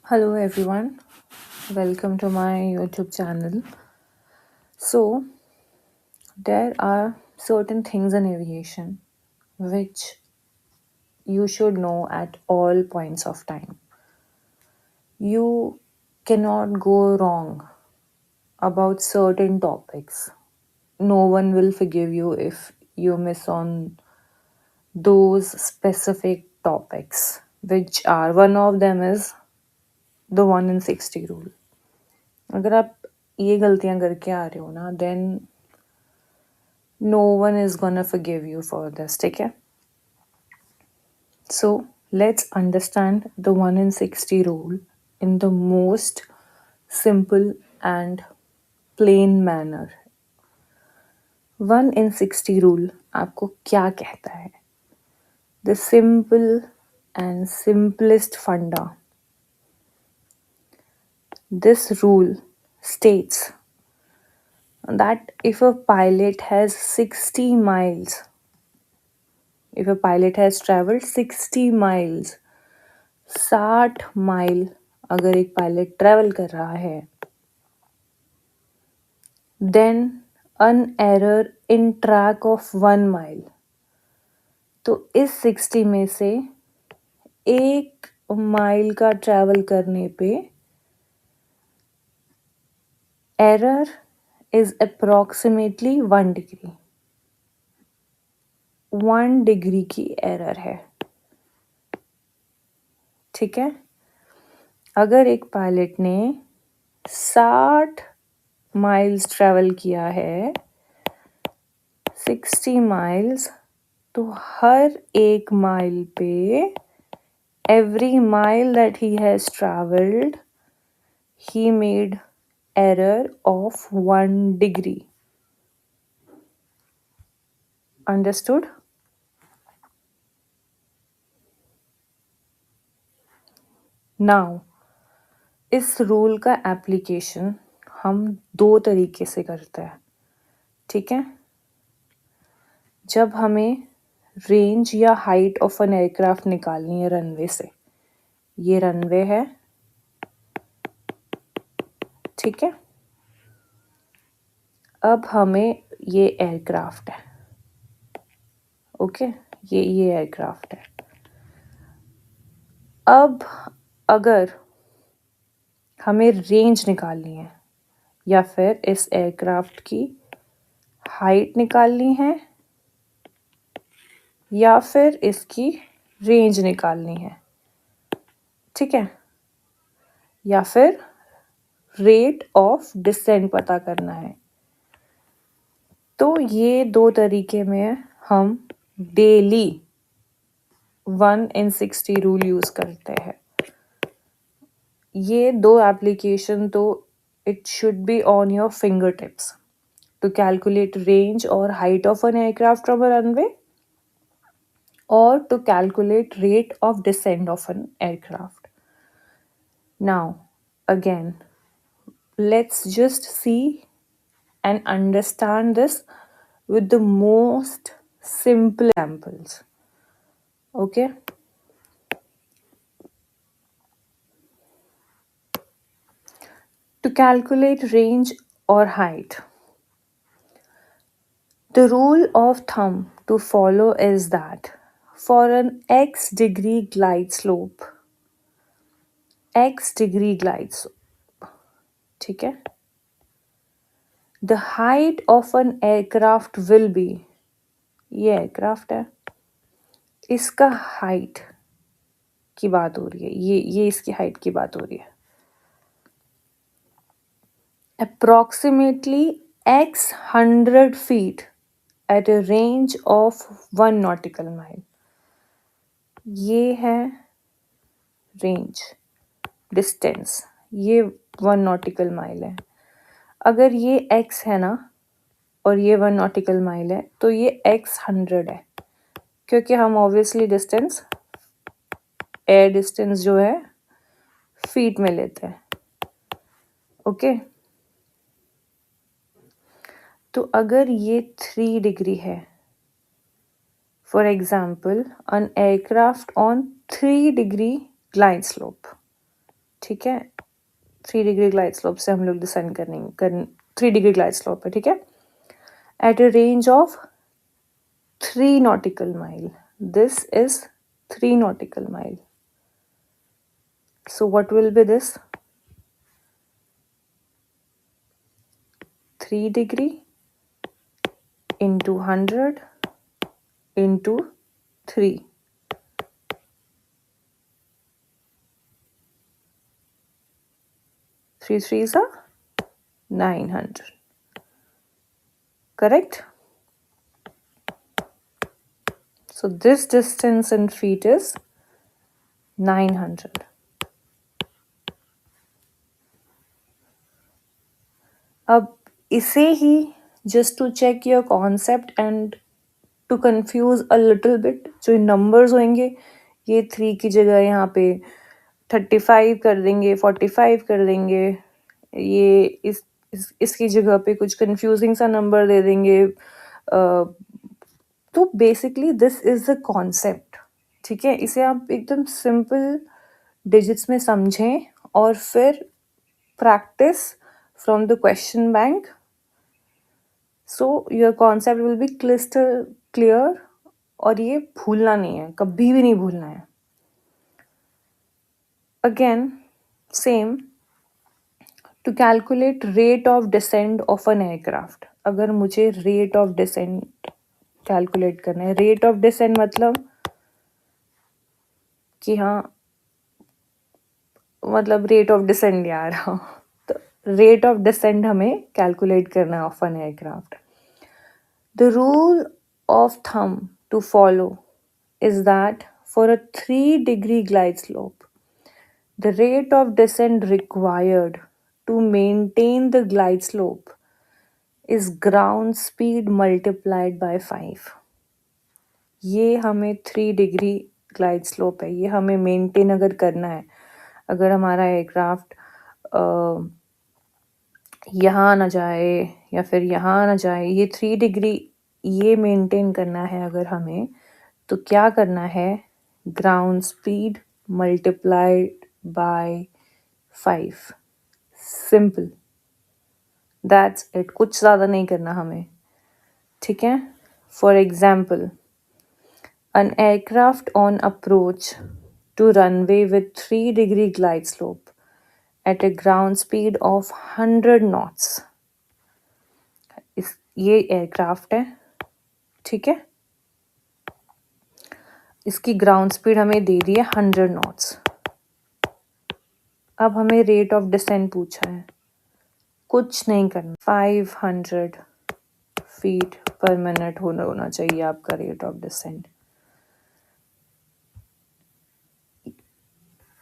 Hello everyone, welcome to my YouTube channel. So, there are certain things in aviation which you should know at all points of time. You cannot go wrong about certain topics. No one will forgive you if you miss on those specific topics, which are one of them is the 1 in 60 rule. अगर आप ये गलतियां करके आ रहे हो ना then no one is gonna forgive you for this, ठीक है? So let's understand the 1 in 60 rule in the most simple and plain manner. 1 in 60 rule आपको क्या कहता है? The simple and simplest funda. This rule states that if a pilot has 60 miles, if a pilot has traveled 60 miles, 60 mile अगर एक pilot travel कर रहा है then an error in track of 1 mile, तो इस 60 में से 1 माइल का ट्रैवल करने पे error is approximately 1 degree. 1 degree की एरर है, ठीक है? अगर एक पायलट ने 60 माइल्स ट्रैवल किया है 60 माइल्स, तो हर 1 माइल पे every mile that he has traveled he made error of 1 degree. Understood? Now इस रूल का एप्लीकेशन हम 2 तरीके से करते हैं, ठीक है? जब हमें रेंज या हाइट ऑफ एन एयरक्राफ्ट निकालनी है रनवे से, ये रनवे है, ठीक है? अब हमें ये एयरक्राफ्ट है, ओके? ये एयरक्राफ्ट है। अब अगर हमें रेंज निकालनी है या फिर इस एयरक्राफ्ट की हाइट निकालनी है या फिर इसकी रेंज निकालनी है, ठीक है? या फिर रेट ऑफ डिसेंट पता करना है, तो ये 2 तरीके में हम डेली 1 in 60 रूल यूज करते हैं। ये 2 एप्लीकेशन तो it should be on your fingertips to calculate range or height of an aircraft from a runway or to calculate rate of descent of an aircraft. Now, again, let's just see and understand this with the most simple examples. Okay? To calculate range or height, the rule of thumb to follow is that for an x degree glide slope, ठीक है? The height of an aircraft will be, ये aircraft है, इसका height की बात हो रही है, ये इसकी हाइट की बात हो रही है, approximately x 100 feet at a range of 1 nautical mile. ये है रेंज, डिस्टेंस, ये 1 nautical mile है। अगर ये x है ना और ये 1 nautical mile है, तो ये x 100 है, क्योंकि हम ऑब्वियसली डिस्टेंस, एयर डिस्टेंस जो है फीट में लेते हैं, ओके? तो अगर ये 3 डिग्री है, for example, an aircraft on 3 degree glide slope, ठीक है, 3 डिग्री ग्लाइड स्लोप से हम लोग डिसेंड कर 3 डिग्री ग्लाइड स्लोप है, ठीक है, at a range of 3 nautical mile. This is 3 nautical mile. So what will be this? 3 degree into 100 into 3. 3 threes are 900. Correct? So this distance in feet is 900. अब इसे ही just to check your concept and to confuse a little bit, जो numbers होंगे ये 3 की जगह यहाँ पे 35 कर देंगे, 45 कर देंगे, ये इसकी जगह पे कुछ confusing सा नंबर दे देंगे। तो basically this is the concept, ठीक है, इसे आप एकदम सिंपल डिजिट्स में समझें और फिर practice from the question bank, so your concept will be crystal clear, और ये भूलना नहीं है, कभी भी नहीं भूलना है। Again same, to calculate rate of descend of an aircraft, अगर मुझे रेट ऑफ डिसेंड कैलकुलेट करना है, रेट ऑफ डिसेंड मतलब कि हाँ, मतलब रेट ऑफ डिसेंड यार, हाँ, तो रेट ऑफ डिसेंड हमें कैलकुलेट करना है of an aircraft. The rule of thumb to follow is that for a 3 degree glide slope, the rate of descent required to maintain the glide slope is ground speed multiplied by 5. ये हमें 3 degree glide slope है, ये हमें maintain अगर करना है, अगर हमारा एयरक्राफ्ट यहाँ ना जाए या फिर यहाँ ना जाए, ये 3 डिग्री ये मेंटेन करना है अगर हमें, तो क्या करना है, ground speed multiplied by 5, simple, that's it, कुछ ज़्यादा नहीं करना हमें, ठीक है। For example, an aircraft on approach to runway with 3 degree glide slope at a ground speed of 100 knots. ये एयरक्राफ्ट है, ठीक है, इसकी ग्राउंड स्पीड हमें दे दी है 100 नॉट्स। अब हमें रेट ऑफ डिसेंट पूछा है, कुछ नहीं करना, 500 फीट पर मिनट होना चाहिए आपका रेट ऑफ डिसेंट।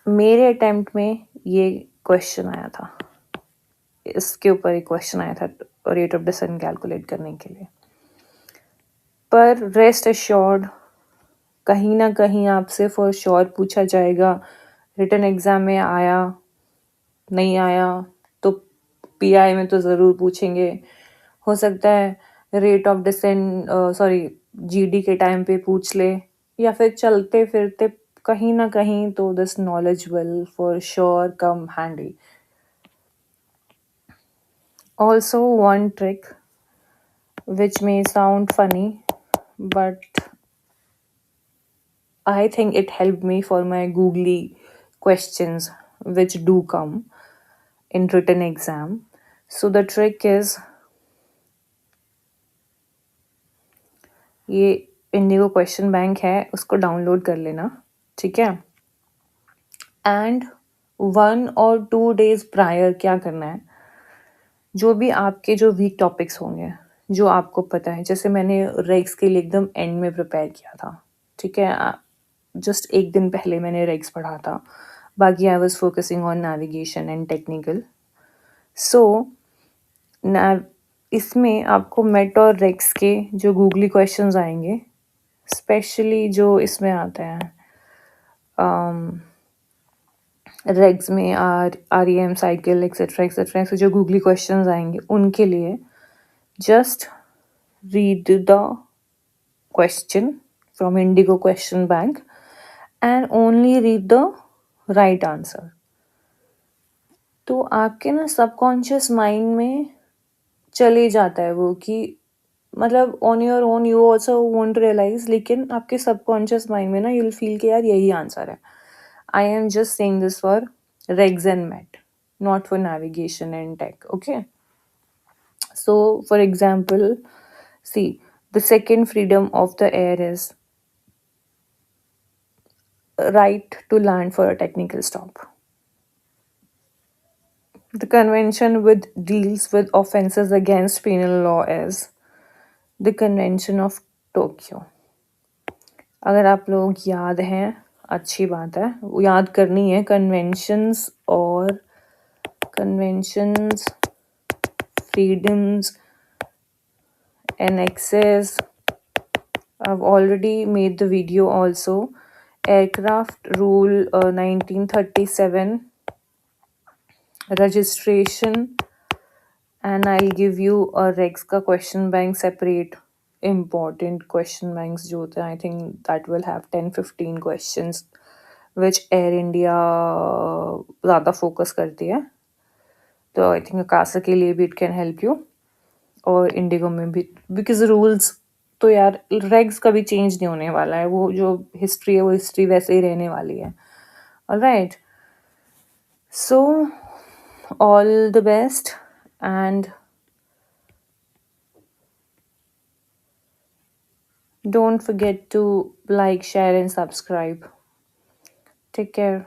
मेरे अटेम्प्ट में ये क्वेश्चन आया था, इसके ऊपर एक क्वेश्चन आया था रेट ऑफ डिसेंट कैलकुलेट करने के लिए, पर रेस्ट एश्योर्ड कहीं ना कहीं आपसे फॉर श्योर पूछा जाएगा। रिटन एग्ज़ाम में आया नहीं आया तो पीआई में तो ज़रूर पूछेंगे, हो सकता है रेट ऑफ डिसेंट जीडी के टाइम पे पूछ ले, या फिर चलते फिरते कहीं ना कहीं, तो this knowledge will for sure come handy. Also one trick which may sound funny, but I think it helped me for my googly questions which do come in written exam. So the trick is, ये Indigo question bank है, उसको download कर लेना, ठीक है, and 1 or 2 days prior क्या करना है, जो भी आपके जो वीक टॉपिक्स होंगे जो आपको पता है, जैसे मैंने रेग्स के लिए एकदम एंड में प्रिपेयर किया था, ठीक है, जस्ट एक दिन पहले मैंने रेग्स पढ़ा था, बाकी I was focusing on navigation and technical. So इसमें आपको मेट और रेग्स के जो गूगली क्वेश्चंस आएंगे, स्पेशली जो इसमें आता है रेग्स में REM साइकिल एक्सेट्रा एक्सेट्रा, जो गूगली क्वेश्चंस आएंगे उनके लिए just read the question from Indigo question bank and only read the right answer. तो आपके ना सबकॉन्शियस माइंड में चले जाता है वो कि मतलब on your own you also won't realise, लेकिन आपके सबकॉन्शियस माइंड में ना यू विल फील कि यार यही आंसर है. I am just saying this for regs and met, not for navigation and tech. Okay, so for example, see, the second freedom of the air is right to land for a technical stop. The convention with deals with offenses against penal law is the Convention of Tokyo. अगर आप लोग याद हैं, अच्छी बात है, वो याद करनी है कन्वेंशंस और conventions, freedoms, annexes. I've already made the video also. Aircraft Rule 1937, registration, and I'll give you a Rex ka question bank separate. Important question banks जो होते हैं, I think that will have 10-15 questions which Air India ज़्यादा focus करती है. तो I think Kasa के लिए भी इट कैन हेल्प यू, और इंडिगो में भी, बिकॉज रूल्स तो यार रेग्स कभी चेंज नहीं होने वाला है, वो जो हिस्ट्री है वो हिस्ट्री वैसे ही रहने वाली है. Alright, so all the best and don't forget to like, share and subscribe. Take care.